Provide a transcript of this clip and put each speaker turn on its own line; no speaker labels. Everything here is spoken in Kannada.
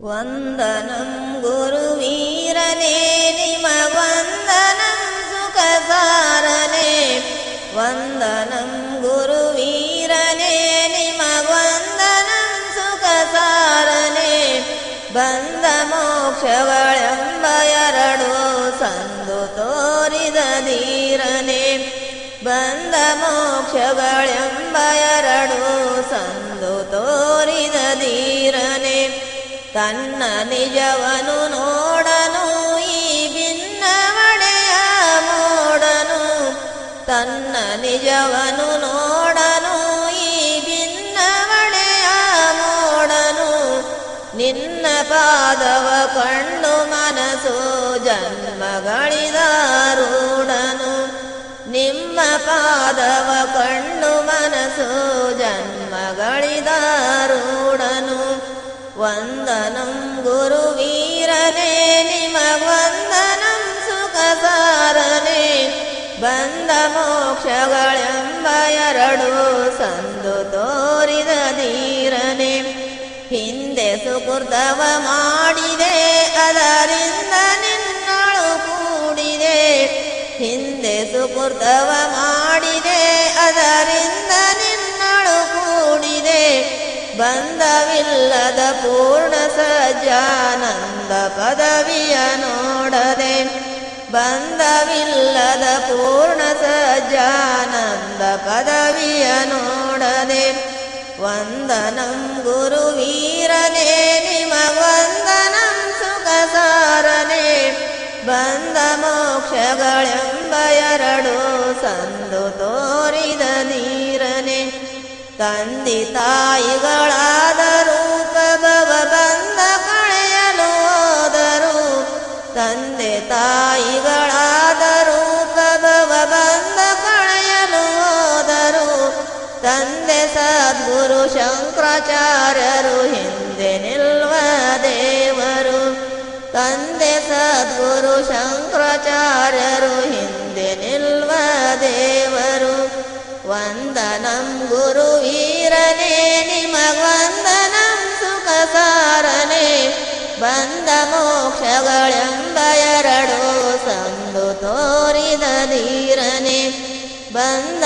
ವಂದನಂ ಗುರುವೀರನೇ ನಿಮವಂದನಂ ಸುಖಸಾರನೇ ವಂದನಂ ಗುರುವೀರನೇ ನಿಮವಂದನಂ ಸುಖಸಾರನೇ ಬಂಧ ಮೋಕ್ಷಗಳೆಂಬ ಎರಡು ಸಂದು ತೋರಿದ ಧೀರನೇ ಬಂಧ ಮೋಕ್ಷಗಳೆಂಬ ಎರಡು ಸಂದು ತೋರಿದ ಧೀರನೇ ತನ್ನ ನಿಜವನು ನೋಡನು ಈ ಭಿನ್ನವಡೆಯ ಮೋಡನು ತನ್ನ ನಿಜವನು ನೋಡನು ಈ ಭಿನ್ನವಡೆಯ ಮೋಡನು ನಿನ್ನ ಪಾದವ ಕಂಡು ಮನಸ್ಸು ಜನ್ಮಗಳಿದಾರೂಢನು ನಿಮ್ಮ ಪಾದವ ಕಂಡು ಮನಸ್ಸು ಜನ್ಮಗಳಿದಾರೂಢನು ವಂದನಂ ಗುರುವೀರನೇ ನಿಮವಂದನಂ ಸುಖಸಾರನೇ ಬಂಧ ಮೋಕ್ಷಗಳೆಂಬ ಎರಡು ಸಂದು ತೋರಿದ ಧೀರನೇ ಹಿಂದೆ ಸುಕೃತವ ಮಾಡಿದೆ ಅದರಿಂದ ನಿನ್ನಳು ಕೂಡಿದೆ ಹಿಂದೆ ಸುಕೃತವ ಮಾಡಿದೆ ಅದರಿಂದ ನಿನ್ನಳು ಕೂಡಿದೆ ಬಂಧವಿಲ್ಲದ ಪೂರ್ಣ ಸಜ್ಜಾನಂದ ಪದವಿಯ ನೋಡದೆ ಬಂಧವಿಲ್ಲದ ಪೂರ್ಣ ಸಜ್ಜಾನಂದ ಪದವಿಯ ನೋಡದೆ ವಂದನಂ ಗುರುವೀರನೇ ನಿಮವಂದನಂ ಸುಖಸಾರನೇ ಬಂಧ ಮೋಕ್ಷಗಳೆಂಬ ಎರಡು ಸಂದು ತೋರಿದ ಧೀರನೇ ತಂದೆ ತಾಯಿಗಳಾದ ರೂಪ ಭವ ಬಂಧ ಕಳೆಯಲು ಹೋದರು ತಂದೆ ತಾಯಿಗಳಾದ ರೂಪ ಭವ ಬಂಧ ಕಳೆಯಲು ಹೋದರು ತಂದೆ ಸದ್ಗುರು ಶಂಕರಾಚಾರ್ಯರು ಹಿಂದೆ ನಿಲ್ವ ದೇವರು ತಂದೆ ಸದ್ಗುರು ಶಂಕರಾಚಾರ್ಯರು ಹಿಂದೆ ನಿಲ್ವ ದೇವರು ವಂದನಂ ಗುರುವೀರನೇ ನಿಮವಂದನಂ ಸುಖಸಾರನೇ ಬಂಧ ಮೋಕ್ಷಗಳೆಂಬ ಎರಡು ಸಂದು ತೋರಿದ ಧೀರನೇ ಬಂಧ